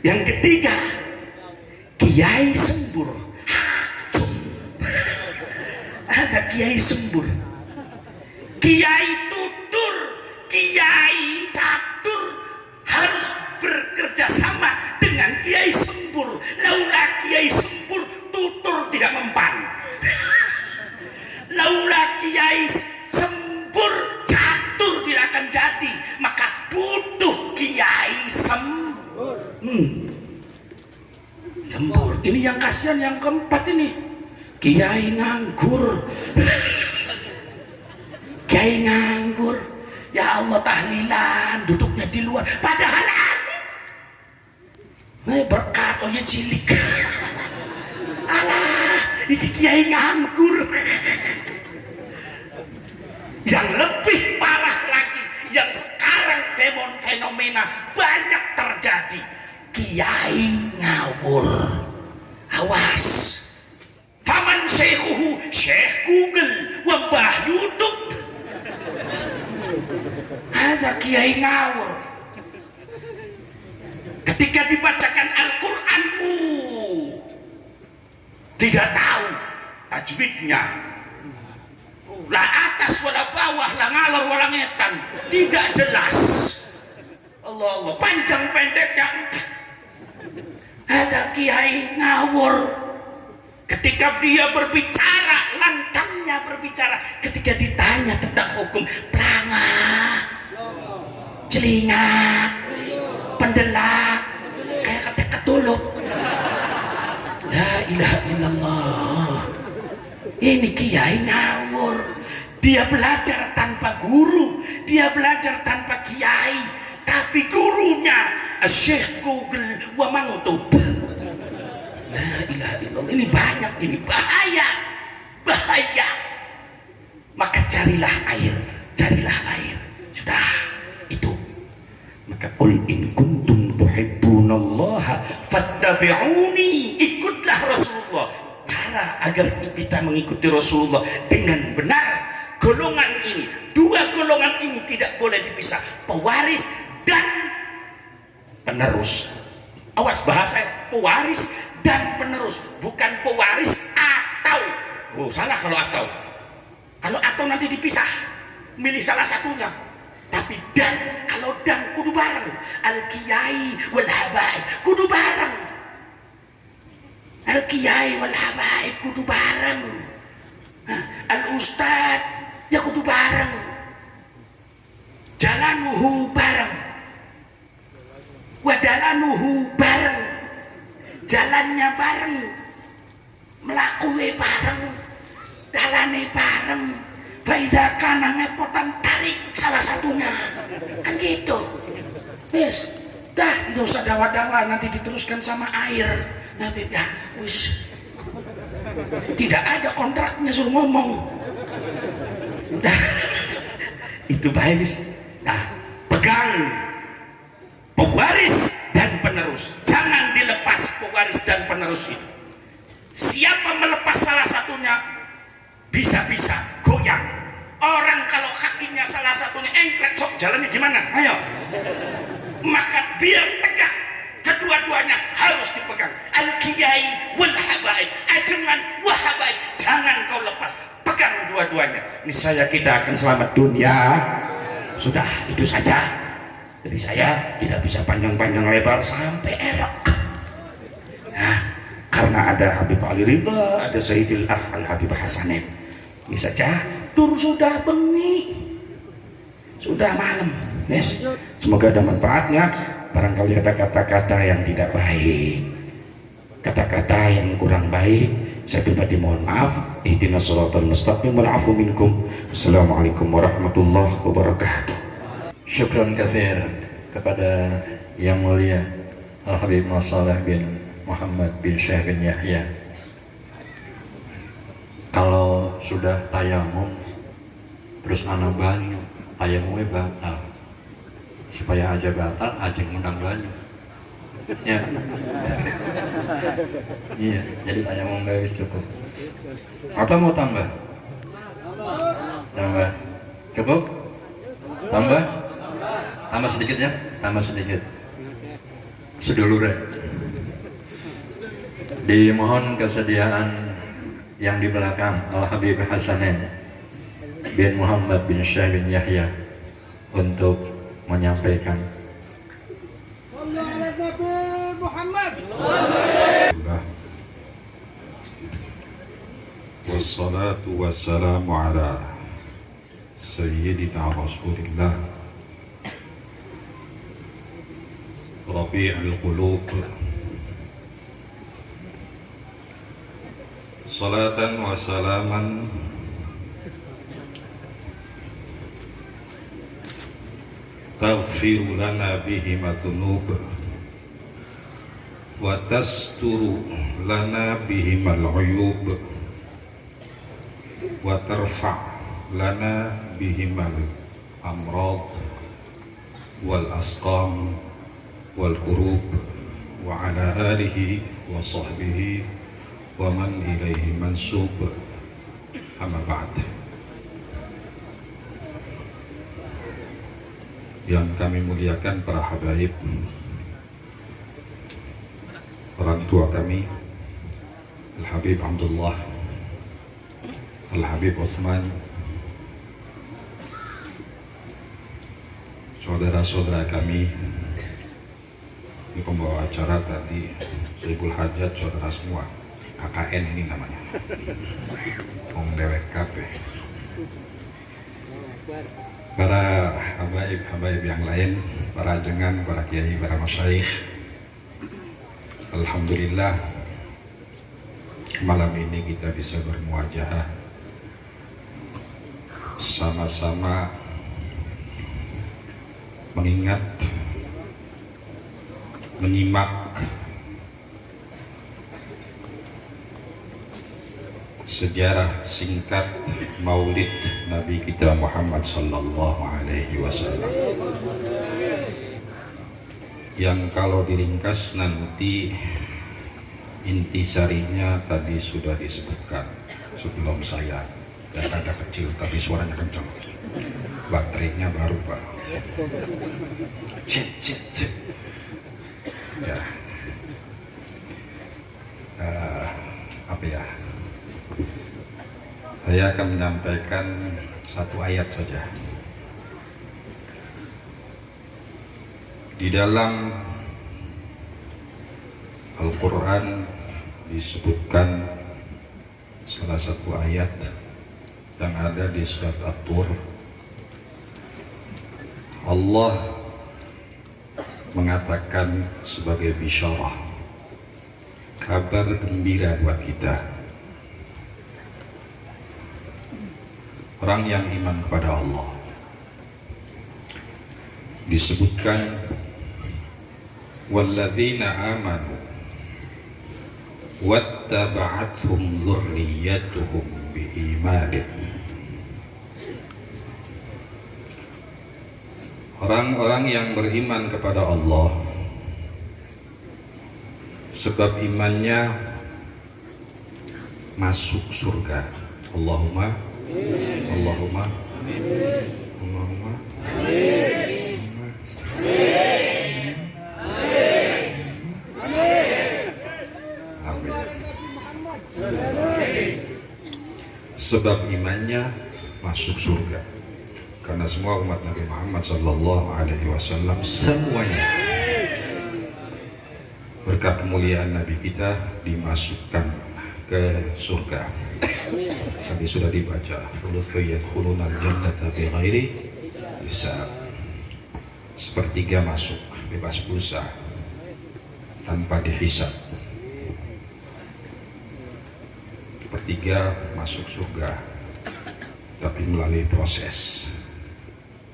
Yang ketiga, kiai sembur. Ada kiai sembur, kiai tutur, kiai catur harus bekerja sama dengan kiai sembur. Laula kiai sembur, tutur tidak mempan. Laula kiai sembur, catur tidak akan jadi. Maka butuh kiai sembur. Sembur. Ini yang kasihan yang keempat ini. Kiai nganggur. Kiai nganggur. Ya Allah, tahlilan duduknya di luar padahal alim. Berkat oh ya cilik. Alah, ini kiai nganggur. Yang lebih parah lagi, yang sekarang fenomena banyak terjadi, kiai ngawur. Awas. Faman syekhuhu syekh Google wabah YouTube. Ada kiai ngawur. Ketika dibacakan Al-Quran, tidak tahu tajwidnya. Lah atas wala bawah, lah ngalor wala ngetan, tidak jelas. Allah, panjang pendeknya. Ada kiai ngawur. Ketika dia berbicara, lantangnya berbicara. Ketika ditanya tentang hukum, pelangak, celingak, pendelak, kayak kata ketulup. La ilaha illallah. Ini kiai ngawur. Dia belajar tanpa guru, dia belajar tanpa kiai, tapi gurunya Syekh Google wa mangutub. La ilaha illallah. Ini banyak, ini bahaya, bahaya. Maka carilah air, carilah air. Sudah itu. Maka qul in kuntum tuhibbunallaha fattabi'uni, ikutlah Rasulullah. Cara agar kita mengikuti Rasulullah dengan benar. Golongan ini, dua golongan ini tidak boleh dipisah, pewaris dan penerus. Awas bahasa pewaris dan penerus, bukan pewaris atau. Oh, salah kalau atau. Kalau atau nanti dipisah, milih salah satunya. Tapi dan, kalau dan kudu bareng. Al-Kiai wal Habaib kudu bareng. Al-Kiai wal Habaib kudu bareng. Al-Ustad ya kudu bareng. Jalanuhu bareng. Wadalanuhu bareng. Jalannya bareng, melakukan bareng, dalane bareng. Faida kana ngepotan, tarik salah satunya, kan gitu. Wis, dah tidak usah dawa-dawa, nanti diteruskan sama air. Nabi ya, wis, tidak ada kontraknya, suruh ngomong. Dah, itu baik. Nah, pegang pewaris dan penerus, jangan dilepas pewaris dan penerus itu. Siapa melepas salah satunya, bisa-bisa goyang. Orang kalau kakinya salah satunya engklek, sok jalannya gimana? Ayo. Maka biar tegak, kedua-duanya harus dipegang. Al-Kiai wal Habaib, ajengan wa habaib, jangan kau lepas, pegang dua-duanya. Niscaya kita akan selamat dunia. Sudah, itu saja. Jadi saya tidak bisa panjang-panjang lebar sampai erok. Nah, karena ada Habib Ali Ridha, ada Sayyidil Al-Habib Hasanin. Ini saja, tur sudah bengi, sudah malam. Yes. Semoga ada manfaatnya. Barangkali ada kata-kata yang tidak baik, kata-kata yang kurang baik, saya pribadi mohon maaf. Ihdinas shiratal mustaqim wal 'afu minkum. Assalamualaikum warahmatullahi wabarakatuh. Syukran katsir kepada Yang Mulia Al-Habib Masalah bin Muhammad bin Syekh bin Yahya. Kalau sudah tayamum terus anak banyu, tayamumnya batal. Supaya aja batal, aja ngundang banyu. Ya. Iya, jadi tayamum gak habis cukup. Atau mau tambah? Tambah. Cukup? Tambah? Tambah sedikit ya, tambah sedikit. sedulure. Dimohon kesediaan yang di belakang Al Habib Hasanin bin Muhammad bin Syekh bin Yahya untuk menyampaikan. Wassalatu wassalamu ala Sayyidina Rasulillah Rabi'ul Qulub, salatan wa salaman taghfiru lana bihima dzunub wa tasturu lana bihimal uyub wa tarfa' lana bihimal amrad wal asqam wal kurub wa ala alihi wa sahbihi wa man ilaihi mansub, amma ba'd. Yang kami muliakan para habaib, orang tua kami Al-Habib Abdullah, Al-Habib Uthman, saudara-saudara kami di pembawa acara tadi, Saibul Hajat, saudara semua, KKN ini namanya, Om Dewek KP, para habaib yang lain, para jengan, para kiai, para masyayikh. Alhamdulillah malam ini kita bisa bermuajahah sama-sama mengingat, menyimak sejarah singkat Maulid Nabi kita Muhammad sallallahu alaihi wasallam, yang kalau diringkas nanti intisarinya tadi sudah disebutkan sebelum saya. Dan ada kecil tapi suaranya kencang, baterainya baru Pak. Cit. Ya. Apa ya? Saya akan menyampaikan satu ayat saja. Di dalam Al-Quran disebutkan salah satu ayat yang ada di surat At-Tur. Allah mengatakan sebagai bisyarah, kabar gembira buat kita, orang yang iman kepada Allah. Disebutkan walladzina amanu wattaba'athum dzurriyyatuhum biimanin. Orang-orang yang beriman kepada Allah, sebab imannya masuk surga. Allahumma Allahumma Allahumma sebab imannya masuk surga. Karena semua umat Nabi Muhammad sallallahu alaihi wasallam semuanya berkat kemuliaan Nabi kita dimasukkan ke surga. Tadi sudah dibaca, yadkhulunal jannata bighairi hisab. Sepertiga masuk bebas pulsa tanpa dihisab. Sepertiga masuk surga tapi melalui proses,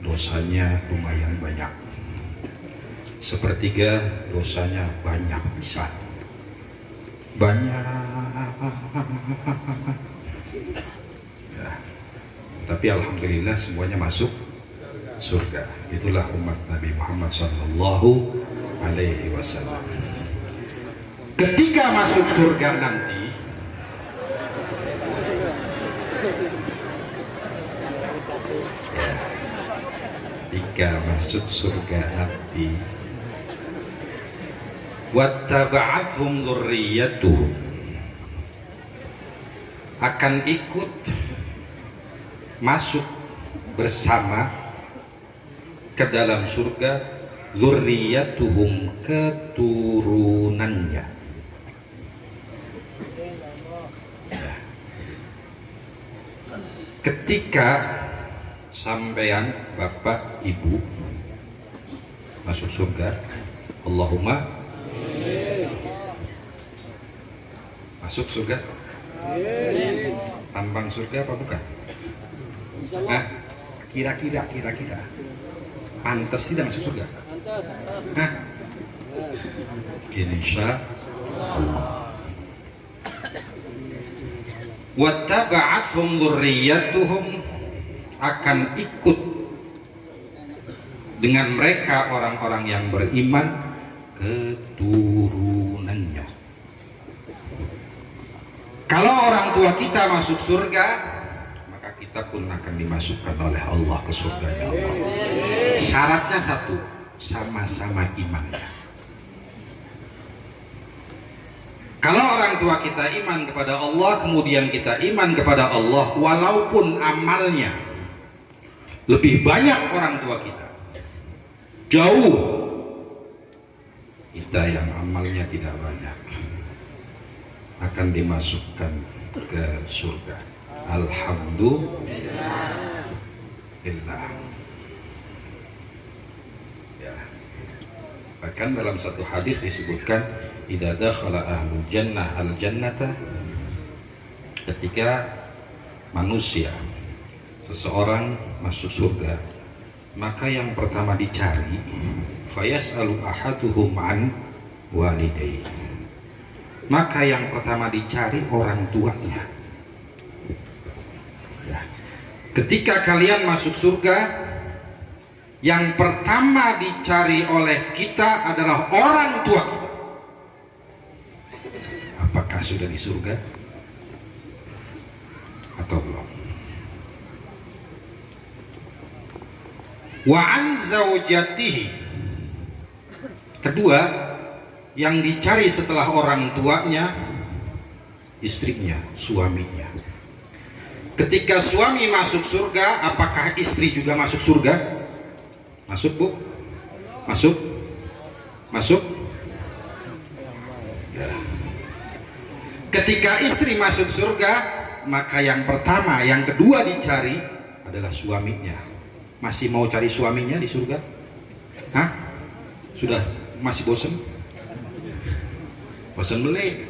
dosanya lumayan banyak. Sepertiga dosanya banyak bisa banyak ya. Tapi alhamdulillah semuanya masuk surga. Itulah umat Nabi Muhammad sallallahu alaihi wasallam. Ketika masuk surga nanti, ketika masuk surga nanti, wattaba'athum dzurriyyatuhum, akan ikut masuk bersama ke dalam surga dzurriyyatuhum, keturunannya. Ketika sampean bapak ibu masuk surga, Allahumma masuk surga, tambang surga apa bukan? Nah, kira-kira pantas tidak masuk surga? Nah, insya Allah. Wattaba'athum dzurriyyatuhum, akan ikut dengan mereka orang-orang yang beriman, keturunannya. Kalau orang tua kita masuk surga, maka kita pun akan dimasukkan oleh Allah ke surganya Allah. Syaratnya satu, sama-sama imannya. Kalau orang tua kita iman kepada Allah, kemudian kita iman kepada Allah, walaupun amalnya lebih banyak orang tua kita, jauh, kita yang amalnya tidak banyak akan dimasukkan ke surga. Alhamdulillah. Ya. Bahkan dalam satu hadis disebutkan, idza dakhala ahlul jannah al jannata, ketika manusia seseorang masuk surga, maka yang pertama dicari, fayas'alu ahaduhum an walidayhi, maka yang pertama dicari orang tuanya. Ya. Ketika kalian masuk surga, yang pertama dicari oleh kita adalah orang tua kita. Apakah sudah di surga atau belum? Wa an zaujatihi, kedua yang dicari setelah orang tuanya, istrinya, suaminya. Ketika suami masuk surga, apakah istri juga masuk surga? Masuk, Bu? Masuk? Masuk? Ya. Ketika istri masuk surga, maka yang pertama, yang kedua dicari adalah suaminya. Masih mau cari suaminya di surga? Hah? Sudah masih bosan? Bosan beli?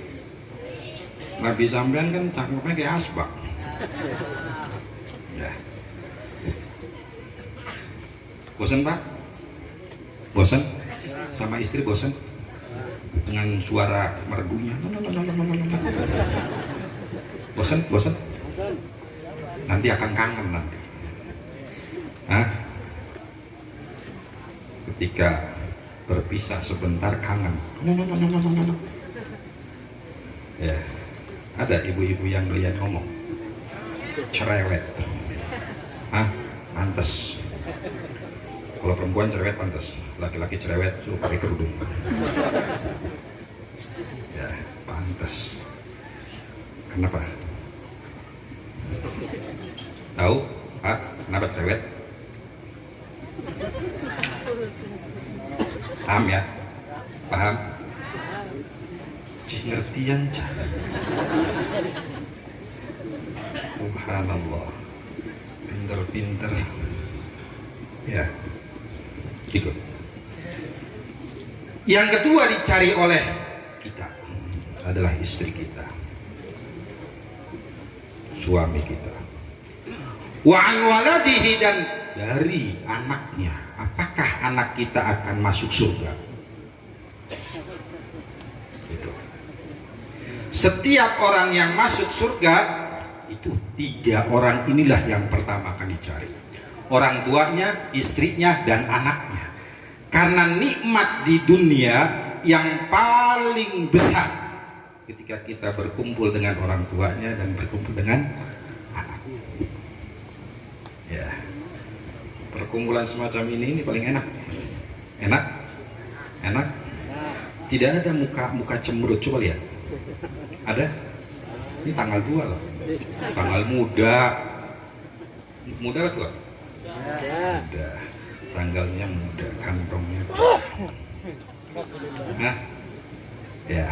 Nabi sampean kan cakepnya kayak asbak. Ya. Bosan, Pak? Bosan? Sama istri bosan? Dengan suara merdunya. Bosan? Bosan? Nanti akan kangen nanti. Hah? Ketika berpisah sebentar kangen. Ya, ada ibu-ibu yang melihat ngomong cerewet. Hah? Pantes. Kalau perempuan cerewet pantas, laki-laki cerewet suruh pakai kerudung. Ya, pantas. Kenapa? Tahu? Pak, kenapa cerewet? Paham ya? Paham? Cih ngertian cah. Subhanallah. Pinter-pinter. Ya. Gitu. Yang kedua dicari oleh kita adalah istri kita, suami kita. Wa an waladihi, dan dari anaknya, apakah anak kita akan masuk surga? Itu. Setiap orang yang masuk surga itu 3 orang inilah yang pertama akan dicari. Orang tuanya, istrinya, dan anaknya. Karena nikmat di dunia yang paling besar ketika kita berkumpul dengan orang tuanya dan berkumpul dengan anaknya. Ya, perkumpulan semacam ini paling enak. Enak? Enak? Tidak ada muka cemberut, coba lihat. Ada? Ini tanggal 2 loh. Tanggal muda. Muda atau tua? Muda. Tanggalnya muda, kantongnya. Hah? Ya.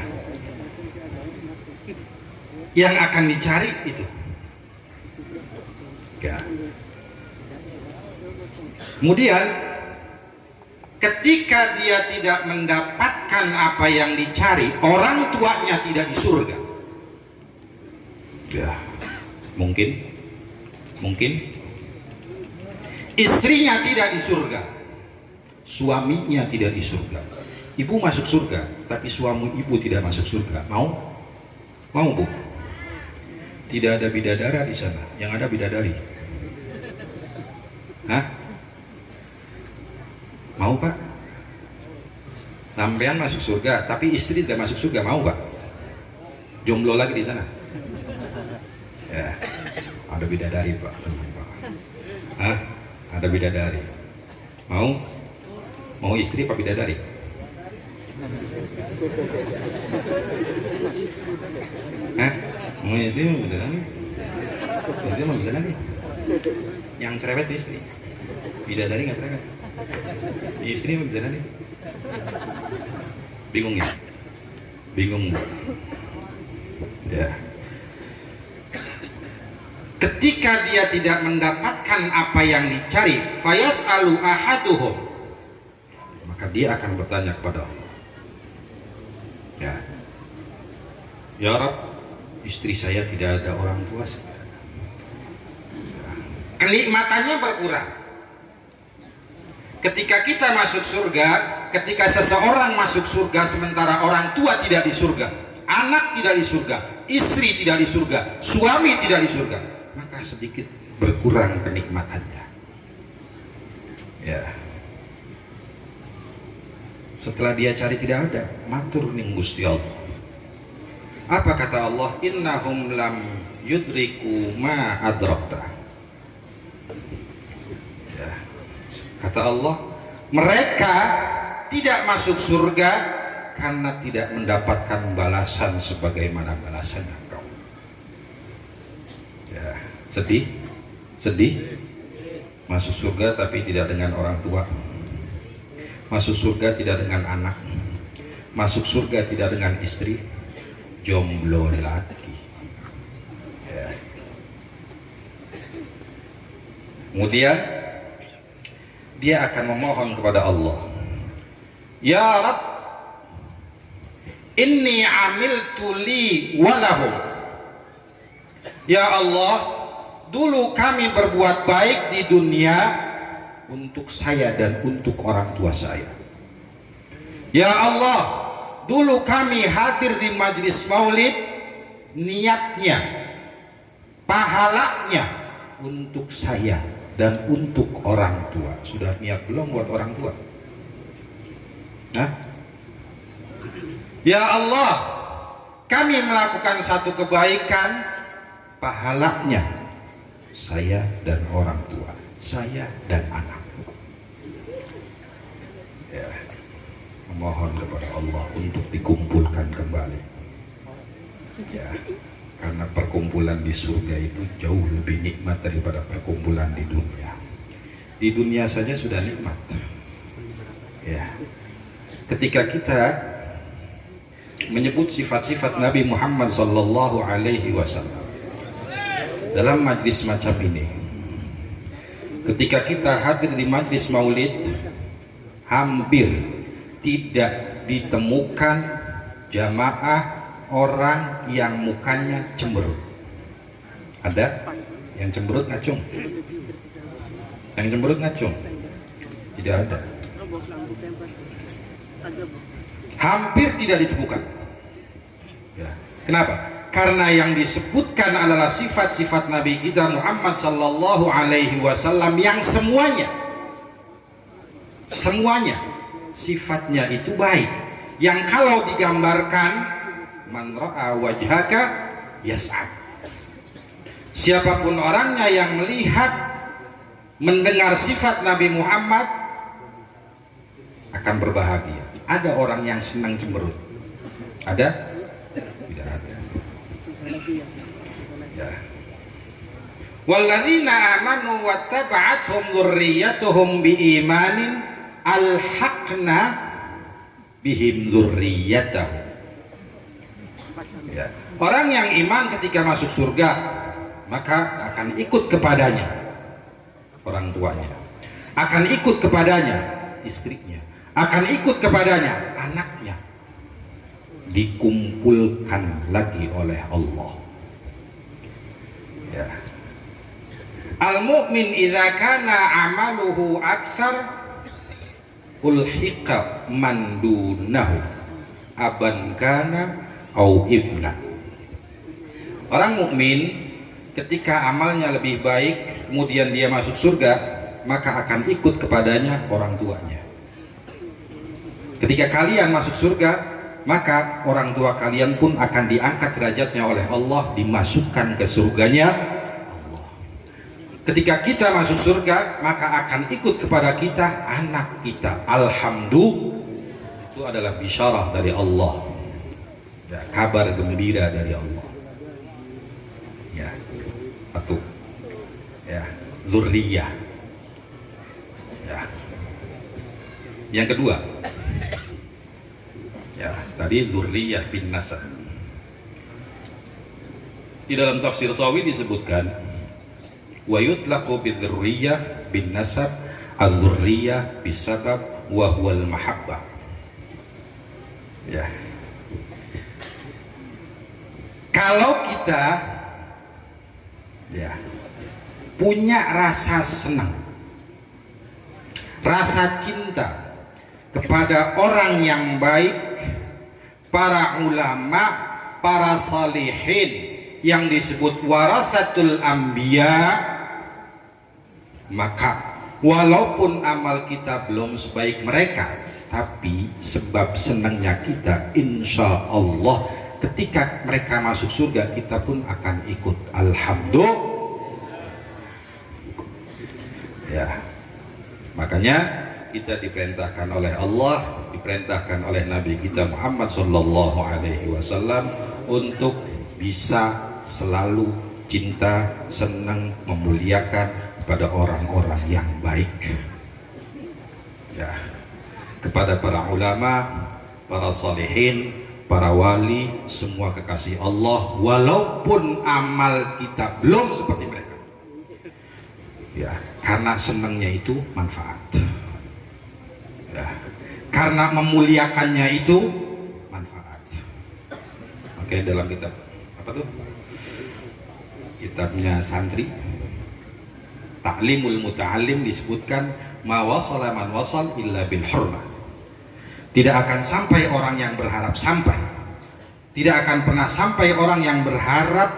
Yang akan dicari itu. Ya. Kemudian ketika dia tidak mendapatkan apa yang dicari, orang tuanya tidak di surga. Ya, mungkin istrinya tidak di surga, suaminya tidak di surga. Ibu masuk surga, tapi suami ibu tidak masuk surga. Mau Bu? Tidak ada bidadara di sana, yang ada bidadari. Hah? Mau Pak? Sampean masuk surga, tapi istri tidak masuk surga, mau Pak? Jomblo lagi di sana. Ya, ada bidadari Pak. Hah? Ada bidadari. Mau istri apa bidadari? Hah? Mau itu bidadari? Itu mau bidadari? Yang cerewet istri. Bidadari nggak cerewet. Istri mau bidadari? Bingung ya? Bingung. Ya. Ketika dia tidak mendapatkan apa yang dicari, fayas'alu ahaduhum, maka dia akan bertanya kepada Allah. Ya Rabb, istri saya tidak ada orang tua. Kenikmatannya berkurang. Ketika kita masuk surga, ketika seseorang masuk surga sementara orang tua tidak di surga, anak tidak di surga, istri tidak di surga, suami tidak di surga, maka sedikit berkurang kenikmatannya. Ya. Setelah dia cari tidak ada, matur ning Gusti Allah. Apa kata Allah? Innahum lam yudriku ma adrakta. Ya. Kata Allah, mereka tidak masuk surga karena tidak mendapatkan balasan sebagaimana balasan engkau. Ya, sedih. Masuk surga tapi tidak dengan orang tua. Masuk surga tidak dengan anak. Masuk surga tidak dengan istri. Jomblo lagi. Ya. Kemudian dia akan memohon kepada Allah, Ya Rabb, inni amiltu li walahum. Ya Allah, dulu kami berbuat baik di dunia untuk saya dan untuk orang tua saya. Ya Allah, dulu kami hadir di majlis maulid, niatnya, pahalanya untuk saya dan untuk orang tua. Sudah niat belum buat orang tua? Hah? Ya Allah, kami melakukan satu kebaikan, pahalanya saya dan orang tua, saya dan anak. Ya, memohon kepada Allah untuk dikumpulkan kembali. Ya, karena perkumpulan di surga itu jauh lebih nikmat daripada perkumpulan di dunia. Di dunia saja sudah nikmat. Ya, ketika kita menyebut sifat-sifat Nabi Muhammad sallallahu alaihi wasallam dalam majlis macam ini, ketika kita hadir di majlis maulid, hampir tidak ditemukan jamaah orang yang mukanya cemberut. Ada yang cemberut ngacung? Yang cemberut ngacung? Tidak ada. Hampir tidak ditemukan. Ya. Kenapa? Karena yang disebutkan adalah sifat-sifat Nabi kita Muhammad sallallahu alaihi wasallam yang semuanya sifatnya itu baik, yang kalau digambarkan man ra'a wajhaka yas'ad. Siapapun orangnya yang melihat, mendengar sifat Nabi Muhammad akan berbahagia. Ada orang yang senang cemberut? Ada? Tidak ada. Ya. Walladzina amanu wattaba'athum dzurriyyatuhum biimanin alhaqna bihim dzurriyyatahum. Ya. Orang yang iman ketika masuk surga maka akan ikut kepadanya orang tuanya, akan ikut kepadanya istrinya, akan ikut kepadanya anaknya, dikumpulkan lagi oleh Allah. Ya. Al-mu'min idza kana amaluhu aktsar ulhiqa man dunahu aban kana au ibna. Orang mukmin ketika amalnya lebih baik kemudian dia masuk surga maka akan ikut kepadanya orang tuanya. Ketika kalian masuk surga maka orang tua kalian pun akan diangkat derajatnya oleh Allah, dimasukkan ke surganya Allah. Ketika kita masuk surga maka akan ikut kepada kita anak kita. Alhamdulillah, itu adalah bisyarah dari Allah, ya, kabar gembira dari Allah. Ya, satu, ya, dzurriyyah. Ya. Yang kedua, ya, tadi dzurriyyah bin nasab. Di dalam tafsir Sawi disebutkan wa yutlaqu bidzurriyyah bin nasab adzurriyyah bisabab wa huwal mahabbah. Ya. Kalau kita ya punya rasa senang, rasa cinta kepada orang yang baik, para ulama, para salihin yang disebut warasatul anbiya, maka walaupun amal kita belum sebaik mereka, tapi sebab senangnya kita, insya Allah ketika mereka masuk surga kita pun akan ikut. Alhamdulillah. Ya, makanya kita diperintahkan oleh Allah, diperintahkan oleh Nabi kita Muhammad Sallallahu Alaihi Wasallam untuk bisa selalu cinta, senang, memuliakan kepada orang-orang yang baik. Ya, kepada para ulama, para salihin, para wali, semua kekasih Allah, walaupun amal kita belum seperti mereka. Ya, karena senangnya itu manfaat. Ya, karena memuliakannya itu manfaat. Oke, dalam kitab apa tuh? Kitabnya santri Ta'limul Muta'allim disebutkan ma wasala man wasal illa bil hurmah. Tidak akan sampai orang yang berharap sampai. Tidak akan pernah sampai orang yang berharap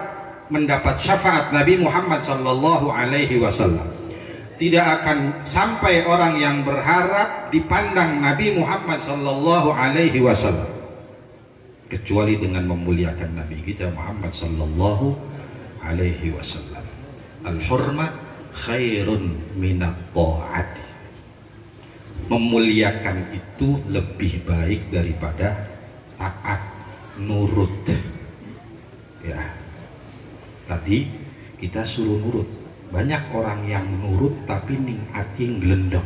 mendapat syafaat Nabi Muhammad sallallahu alaihi wasallam. Tidak akan sampai orang yang berharap dipandang Nabi Muhammad sallallahu alaihi wasallam kecuali dengan memuliakan Nabi kita Muhammad sallallahu alaihi wasallam. Al-hurmah khairun minat ta'at. Memuliakan itu lebih baik daripada taat, nurut. Ya, tadi kita suruh nurut. Banyak orang yang nurut tapi ning ati glendeng.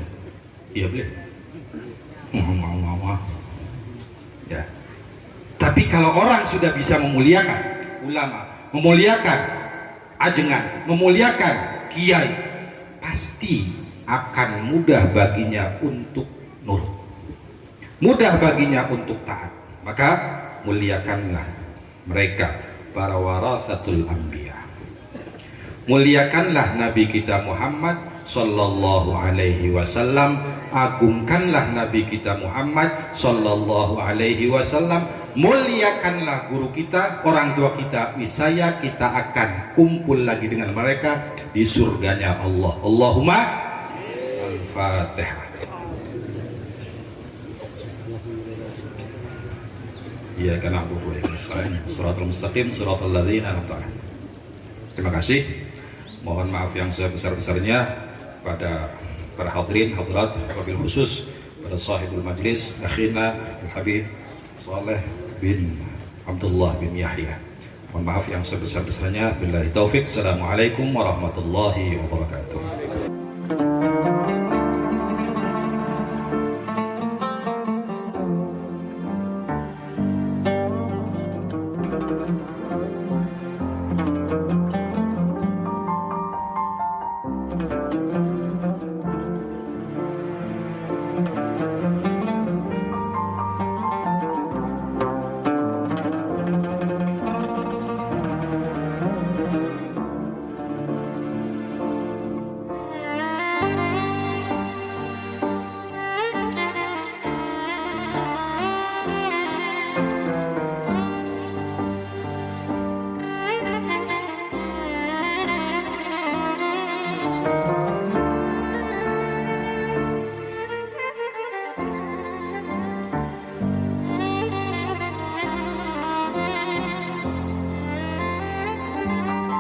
Iya boleh. Ya. Tapi kalau orang sudah bisa memuliakan ulama, memuliakan ajengan, memuliakan kiai, pasti akan mudah baginya untuk nurut, mudah baginya untuk taat. Maka muliakanlah mereka, para warasatul anbiya. Muliakanlah Nabi kita Muhammad sallallahu alaihi wasallam, agungkanlah Nabi kita Muhammad sallallahu alaihi wasallam, muliakanlah guru kita, orang tua kita, niscaya kita akan kumpul lagi dengan mereka di surganya Allah. Allahumma Al-Fatihah. Iyyaka na'budu wa iyyaka nasta'in, shiratal mustaqim, shiratal ladzina an'amta 'alaihim. Terima kasih. Mohon maaf yang sebesar-besarnya pada para hadirin hadirat, wabil khusus pada kepada sahibul majlis akhina Al-Habib Saleh bin Abdullah bin Yahya. Mohon maaf yang sebesar-besarnya. Billahi taufik. Assalamualaikum warahmatullahi wabarakatuh.